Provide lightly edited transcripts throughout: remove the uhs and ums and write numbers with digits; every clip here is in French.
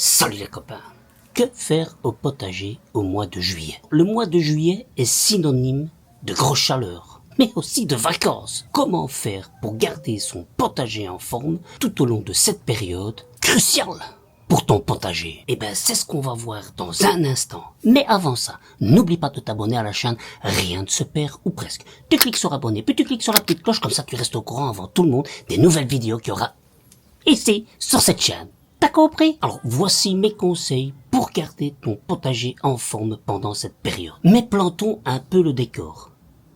Salut les copains! Que faire au potager au mois de juillet? Le mois de juillet est synonyme de grosse chaleur, mais aussi de vacances. Comment faire pour garder son potager en forme tout au long de cette période cruciale pour ton potager? Eh ben, c'est ce qu'on va voir dans un instant. Mais avant ça, n'oublie pas de t'abonner à la chaîne, rien ne se perd ou presque. Tu cliques sur abonner, puis tu cliques sur la petite cloche, comme ça tu restes au courant avant tout le monde des nouvelles vidéos qu'il y aura ici, sur cette chaîne. T'as compris? Alors, voici mes conseils pour garder ton potager en forme pendant cette période. Mais plantons un peu le décor.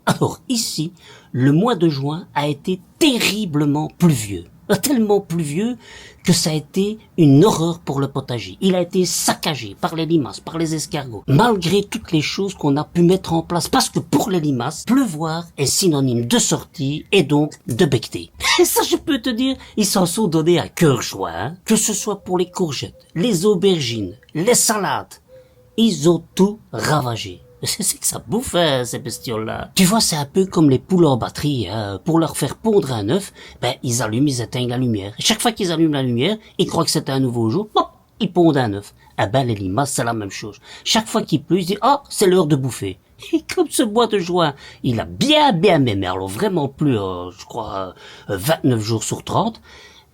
Alors, ici, le mois de juin a été terriblement pluvieux. Tellement pluvieux que ça a été une horreur pour le potager. Il a été saccagé par les limaces, par les escargots, malgré toutes les choses qu'on a pu mettre en place. Parce que pour les limaces, pleuvoir est synonyme de sortie et donc de becter. Et ça, je peux te dire, ils s'en sont donnés à cœur joie, hein. Que ce soit pour les courgettes, les aubergines, les salades, ils ont tout ravagé. C'est que ça bouffe, hein, ces bestioles-là. Tu vois, c'est un peu comme les poules en batterie, hein. Pour leur faire pondre un œuf, ben, ils allument, ils éteignent la lumière. Et chaque fois qu'ils allument la lumière, ils croient que c'est un nouveau jour, hop, ils pondent un œuf. Eh ben, les limaces, c'est la même chose. Chaque fois qu'il pleut, ils disent, oh, c'est l'heure de bouffer. Et comme ce mois de juin, il a bien aimé, mais alors vraiment plus, je crois, 29 jours sur 30,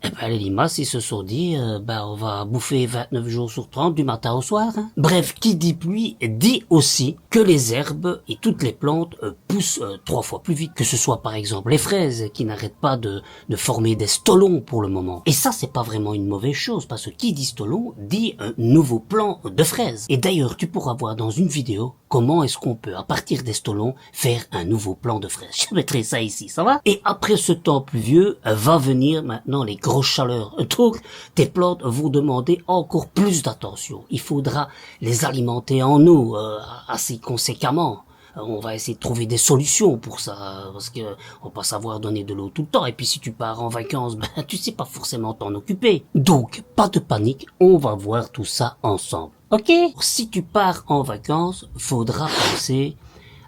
eh ben, les limaces, ils se sont dit, on va bouffer 29 jours sur 30 du matin au soir, hein. Bref, qui dit pluie dit aussi que les herbes et toutes les plantes poussent 3 fois plus vite. Que ce soit par exemple les fraises qui n'arrêtent pas de former des stolons pour le moment. Et ça, c'est pas vraiment une mauvaise chose parce que qui dit stolon dit un nouveau plant de fraises. Et d'ailleurs, tu pourras voir dans une vidéo comment est-ce qu'on peut, à partir des stolons, faire un nouveau plant de fraises. Je mettrai ça ici, ça va? Et après ce temps pluvieux, va venir maintenant les grosses chaleurs. Donc, tes plantes vont demander encore plus d'attention. Il faudra les alimenter en eau assez conséquemment. On va essayer de trouver des solutions pour ça, parce que on va pas savoir donner de l'eau tout le temps. Et puis si tu pars en vacances, ben tu sais pas forcément t'en occuper. Donc, pas de panique, on va voir tout ça ensemble. Ok? Si tu pars en vacances, faudra penser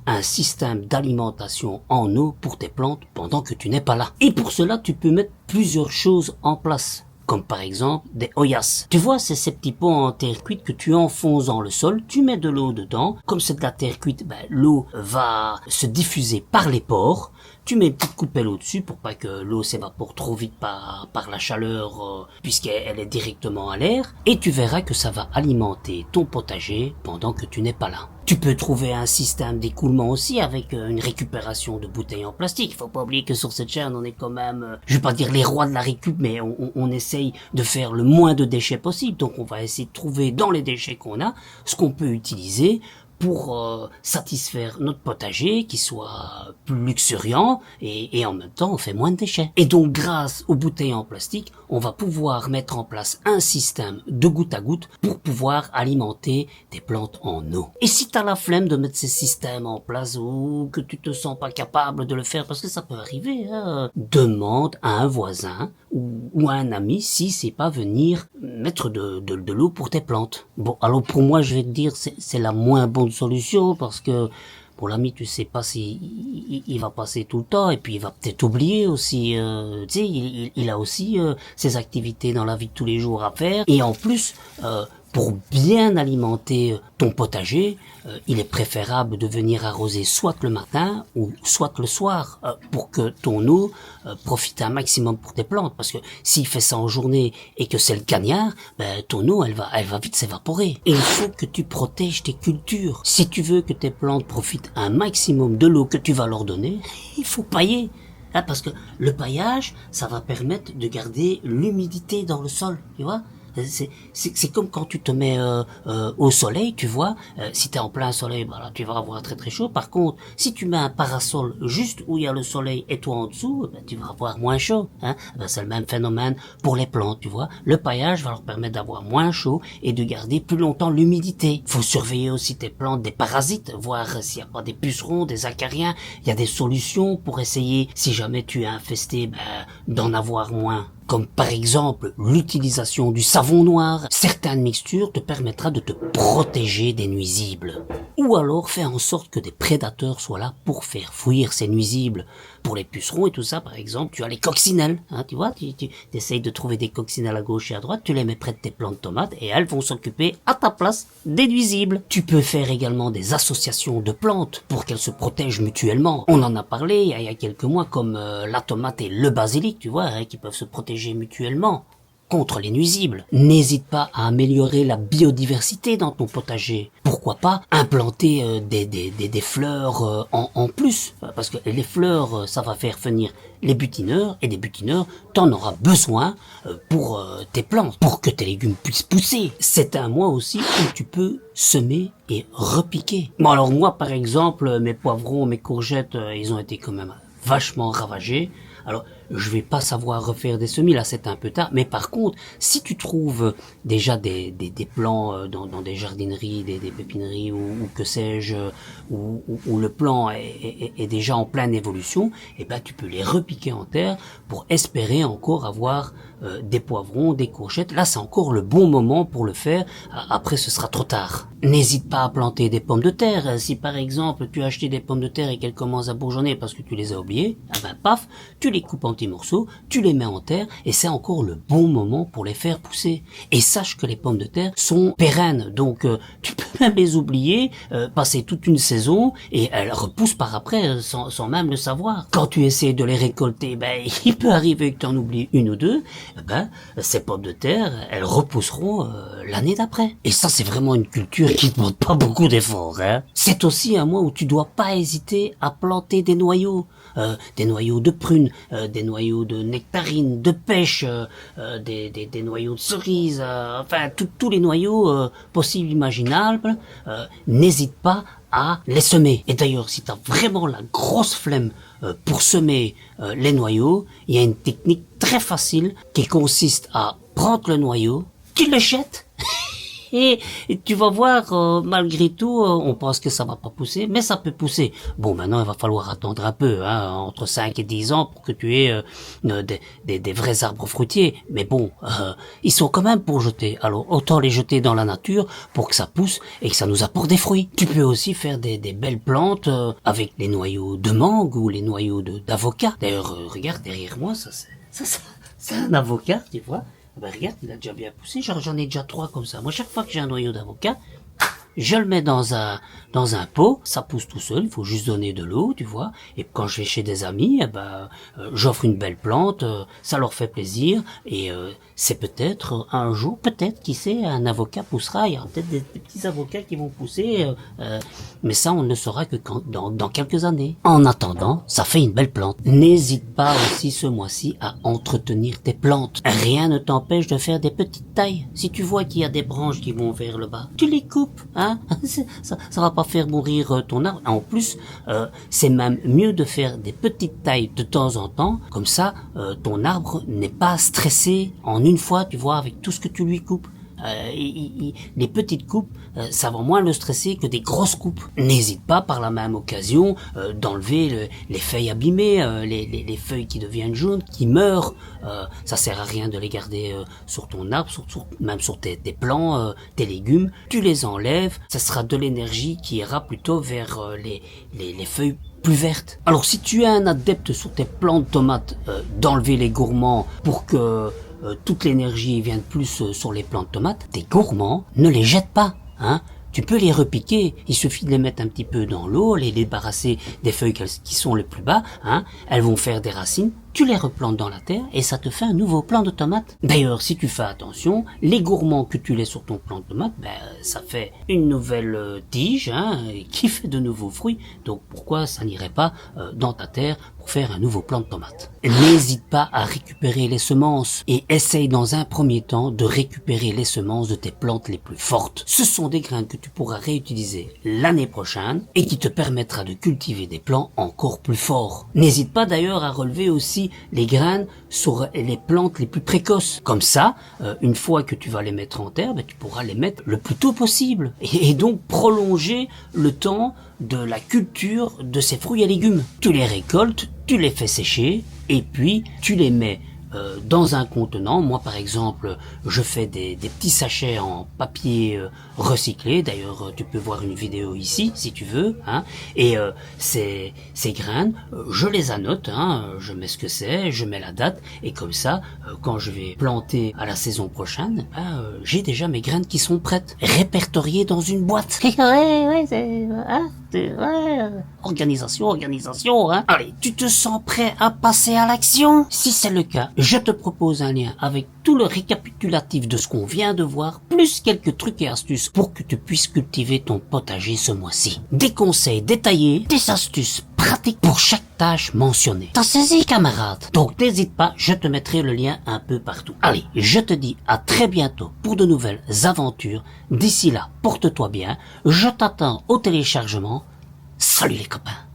un système d'alimentation en eau pour tes plantes pendant que tu n'es pas là. Et pour cela, tu peux mettre plusieurs choses en place, comme par exemple des hoyas. Tu vois, c'est ces petits pots en terre cuite que tu enfonces dans le sol, tu mets de l'eau dedans. Comme c'est de la terre cuite, ben, l'eau va se diffuser par les pores. Tu mets une petite coupelle au-dessus pour pas que l'eau s'évapore trop vite par la chaleur puisqu'elle est directement à l'air. Et tu verras que ça va alimenter ton potager pendant que tu n'es pas là. Tu peux trouver un système d'écoulement aussi avec une récupération de bouteilles en plastique. Faut pas oublier que sur cette chaîne, on est quand même, je vais pas dire les rois de la récup, mais on essaye de faire le moins de déchets possible. Donc on va essayer de trouver dans les déchets qu'on a ce qu'on peut utiliser pour satisfaire notre potager, qui soit plus luxuriant et en même temps on fait moins de déchets. Et donc grâce aux bouteilles en plastique, on va pouvoir mettre en place un système de goutte à goutte pour pouvoir alimenter tes plantes en eau. Et si t'as la flemme de mettre ces systèmes en place ou que tu te sens pas capable de le faire, parce que ça peut arriver, hein, demande à un voisin ou à un ami si c'est pas venir mettre de l'eau pour tes plantes. Bon, alors pour moi je vais te dire c'est la moins bonne solution parce que pour l'ami tu sais pas si il va passer tout le temps et puis il va peut-être oublier aussi, tu sais il a aussi ses activités dans la vie de tous les jours à faire et en plus pour bien alimenter ton potager, il est préférable de venir arroser soit le matin ou soit le soir pour que ton eau profite un maximum pour tes plantes. Parce que s'il fait ça en journée et que c'est le cagnard, ben, ton eau elle va vite s'évaporer. Et il faut que tu protèges tes cultures. Si tu veux que tes plantes profitent un maximum de l'eau que tu vas leur donner, il faut pailler. Hein, parce que le paillage, ça va permettre de garder l'humidité dans le sol, tu vois. C'est comme quand tu te mets au soleil, tu vois. Si t'es en plein soleil, bah là, tu vas avoir très très chaud. Par contre, si tu mets un parasol juste où il y a le soleil et toi en dessous, bah, tu vas avoir moins chaud. Hein. Bah, c'est le même phénomène pour les plantes, tu vois. Le paillage va leur permettre d'avoir moins chaud et de garder plus longtemps l'humidité. Faut surveiller aussi tes plantes des parasites, voir s'il n'y a pas des pucerons, des acariens. Il y a des solutions pour essayer, si jamais tu es infesté, d'en avoir moins. comme par exemple l'utilisation du savon noir. Certaines mixtures te permettra de te protéger des nuisibles. Ou alors faire en sorte que des prédateurs soient là pour faire fuir ces nuisibles. Pour les pucerons et tout ça, par exemple, tu as les coccinelles. Hein, tu vois, tu essayes de trouver des coccinelles à gauche et à droite, tu les mets près de tes plants de tomates et elles vont s'occuper à ta place des nuisibles. Tu peux faire également des associations de plantes pour qu'elles se protègent mutuellement. On en a parlé il y a quelques mois, comme la tomate et le basilic, tu vois, hein, qui peuvent se protéger mutuellement contre les nuisibles. N'hésite pas à améliorer la biodiversité dans ton potager. Pourquoi pas implanter des fleurs en plus, parce que les fleurs, ça va faire venir les butineurs, et des butineurs, t'en auras besoin pour tes plantes, pour que tes légumes puissent pousser. C'est un mois aussi où tu peux semer et repiquer. Bon alors moi par exemple, mes poivrons, mes courgettes, ils ont été quand même vachement ravagés. Alors, je vais pas savoir refaire des semis, là c'est un peu tard, mais par contre, si tu trouves déjà des plants dans des jardineries, des pépineries ou que sais-je, où le plant est déjà en pleine évolution, eh ben tu peux les repiquer en terre pour espérer encore avoir des poivrons, des courgettes. Là c'est encore le bon moment pour le faire, après ce sera trop tard. N'hésite pas à planter des pommes de terre. Si par exemple tu as acheté des pommes de terre et qu'elles commencent à bourgeonner parce que tu les as oubliées, ah ben paf, tu les coupes en petits morceaux, tu les mets en terre et c'est encore le bon moment pour les faire pousser. Et sache que les pommes de terre sont pérennes, donc tu peux même les oublier, passer toute une saison et elles repoussent par après sans même le savoir. Quand tu essaies de les récolter, ben il peut arriver que tu en oublies une ou deux, ben ces pommes de terre, elles repousseront l'année d'après. Et ça c'est vraiment une culture qui ne demande pas beaucoup d'efforts, hein. C'est aussi un mois où tu dois pas hésiter à planter des noyaux de prunes, des noyaux de nectarines, de pêche, des noyaux de cerises, enfin tous les noyaux possibles, imaginables. N'hésite pas à les semer. Et d'ailleurs, si tu as vraiment la grosse flemme pour semer les noyaux, il y a une technique très facile qui consiste à prendre le noyau, tu le jettes et tu vas voir, malgré tout, on pense que ça va pas pousser, mais ça peut pousser. Bon, maintenant, il va falloir attendre un peu, hein, entre 5 et 10 ans pour que tu aies des vrais arbres fruitiers. Mais bon, ils sont quand même pour jeter. Alors, autant les jeter dans la nature pour que ça pousse et que ça nous apporte des fruits. Tu peux aussi faire des belles plantes avec les noyaux de mangue ou les noyaux d'avocat. D'ailleurs, regarde derrière moi, ça c'est un avocat, tu vois. Ben regarde, il a déjà bien poussé, j'en ai déjà 3 comme ça. Moi, chaque fois que j'ai un noyau d'avocat, je le mets dans un pot, ça pousse tout seul, il faut juste donner de l'eau, tu vois. Et quand je vais chez des amis, j'offre une belle plante, ça leur fait plaisir, et c'est peut-être un jour, peut-être, qui sait, un avocat poussera, il y aura peut-être des petits avocats qui vont pousser, mais ça on ne le saura que dans quelques années. En attendant, ça fait une belle plante. N'hésite pas aussi ce mois-ci à entretenir tes plantes. Rien ne t'empêche de faire des petites tailles. Si tu vois qu'il y a des branches qui vont vers le bas, tu les coupes, hein. Ça va pas faire mourir ton arbre. En plus, c'est même mieux de faire des petites tailles de temps en temps. Comme ça, ton arbre n'est pas stressé en une fois, tu vois, avec tout ce que tu lui coupes. Les petites coupes, ça va moins le stresser que des grosses coupes. N'hésite pas par la même occasion d'enlever les feuilles abîmées, les feuilles qui deviennent jaunes, qui meurent. Ça sert à rien de les garder sur ton arbre, même sur tes plants, tes légumes. Tu les enlèves, ça sera de l'énergie qui ira plutôt vers les feuilles plus vertes. Alors si tu es un adepte sur tes plants de tomates, d'enlever les gourmands pour que toute l'énergie vienne plus sur les plants de tomates, tes gourmands, ne les jette pas, hein. Tu peux les repiquer, il suffit de les mettre un petit peu dans l'eau, les débarrasser des feuilles qui sont les plus bas, hein. Elles vont faire des racines, tu les replantes dans la terre et ça te fait un nouveau plant de tomates. D'ailleurs, si tu fais attention, les gourmands que tu laisses sur ton plant de tomates, ça fait une nouvelle tige, hein, qui fait de nouveaux fruits. Donc pourquoi ça n'irait pas dans ta terre pour faire un nouveau plant de tomates? N'hésite pas à récupérer les semences et essaye dans un premier temps de récupérer les semences de tes plantes les plus fortes. Ce sont des graines que tu pourras réutiliser l'année prochaine et qui te permettra de cultiver des plants encore plus forts. N'hésite pas d'ailleurs à relever aussi les graines sur les plantes les plus précoces. Comme ça, une fois que tu vas les mettre en terre, tu pourras les mettre le plus tôt possible. Et donc prolonger le temps de la culture de ces fruits et légumes. Tu les récoltes, tu les fais sécher, et puis tu les mets dans un contenant. Moi par exemple, je fais des petits sachets en papier recyclé. D'ailleurs, tu peux voir une vidéo ici si tu veux. Hein. Et ces graines, je les annote. Hein, je mets ce que c'est, je mets la date. Et comme ça, quand je vais planter à la saison prochaine, j'ai déjà mes graines qui sont prêtes, répertoriées dans une boîte. Ouais, organisation, hein. Allez, tu te sens prêt à passer à l'action? Si c'est le cas, je te propose un lien avec tout le récapitulatif de ce qu'on vient de voir, plus quelques trucs et astuces pour que tu puisses cultiver ton potager ce mois-ci. Des conseils détaillés, des astuces pratiques pour chaque tâche mentionnée. T'as saisi, camarade? Donc n'hésite pas, je te mettrai le lien un peu partout. Allez, je te dis à très bientôt pour de nouvelles aventures. D'ici là, porte-toi bien, je t'attends au téléchargement. Salut les copains!